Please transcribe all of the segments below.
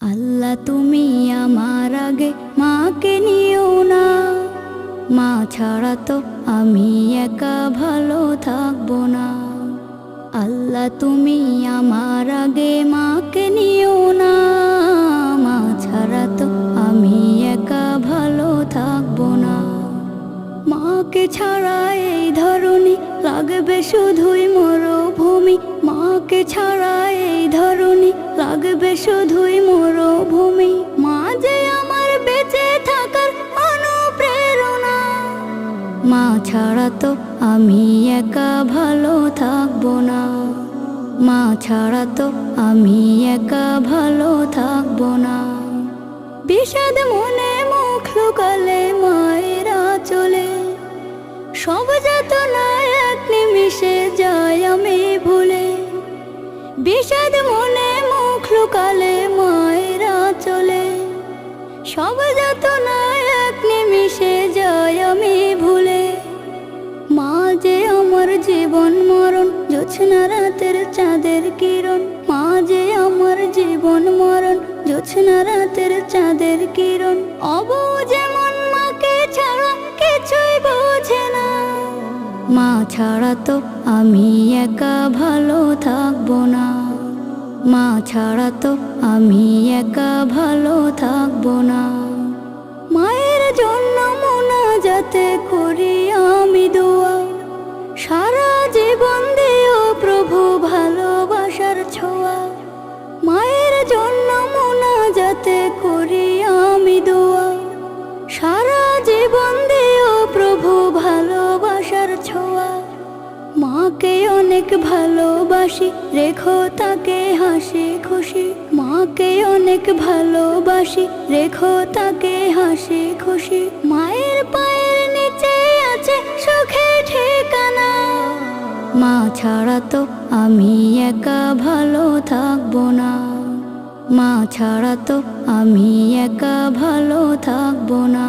আল্লাহ তুমি আমার আগে মাকে নিও না, মা ছাড়া তো আমি একা ভালো থাকবো না। আল্লাহ তুমি আমার আগে মাকে নিও না, মা ছাড়া তো আমি একা ভালো থাকবো না। মাকে ছাড়া এই ধরনী লাগবে শুধুই মরুভূমি, মাকে ছাড়া এই ধরনী লাগবে শুধুই মরুভূমি। মা যে আমার বেঁচে থাকার অনুপ্রেরণা, মা ছাড়া তো আমি একা ভালো থাকবো না। মা ছাড়া তো আমি একা ভালো থাকবো না। বিষাদ মনে মুখ লুকালে মায়েরা চলে, সব যাতনা এক নিমিষে যায় আমি ভুলে। বিষাদ মনে মুখ লুকালে মায়েরা চলে, সব যাতনা এক নিমিষে যায় আমি ভুলে। মা যে আমার জীবন মরণ, জোছনা রাতের চাঁদের কিরণ। মা যে আমার জীবন মরণ, জোছনা রাতের চাঁদের কিরণ। অবু যেমন মাকে ছাড়া কিছুই বোঝে না, মা ছাড়া তো আমি একা ভালো থাকবো না। মা ছাড়া তো আমি একা ভালো থাকবো না। মায়ের জন্য মোনাজাতে করি আমি দোয়া, সারা জীবন দিও প্রভু ভালোবাসার ছোঁয়া। মায়ের জন্য মোনাজাতে করি আমি দোয়া, সারা জীবন দিও প্রভু ভালোবাসার ছোঁয়া। মাকে অনেক ভালোবাসি, রেখো তাকে হাসি খুশি। মাকে অনেক ভালোবাসি, রেখো তাকে হাসি খুশি। মায়ের পায়ের নিচে আছে সুখে ঠিকানা, মা ছাড়া তো আমি একা ভালো থাকবো না। মা ছাড়া তো আমি একা ভালো থাকবো না।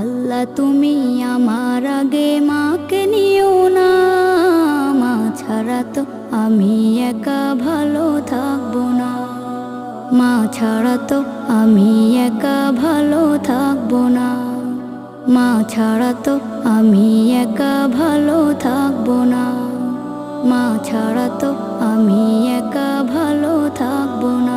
আল্লাহ তুমি আমার আগে মাকে নিও না, মা ছাড়া তো আমি একা ভালো থাকবো না। মা ছাড়া তো আমি একা ভালো থাকবো না। মা ছাড়া তো আমি একা ভালো থাকবো না। মা ছাড়া তো আমি একা ভালো থাকবো না।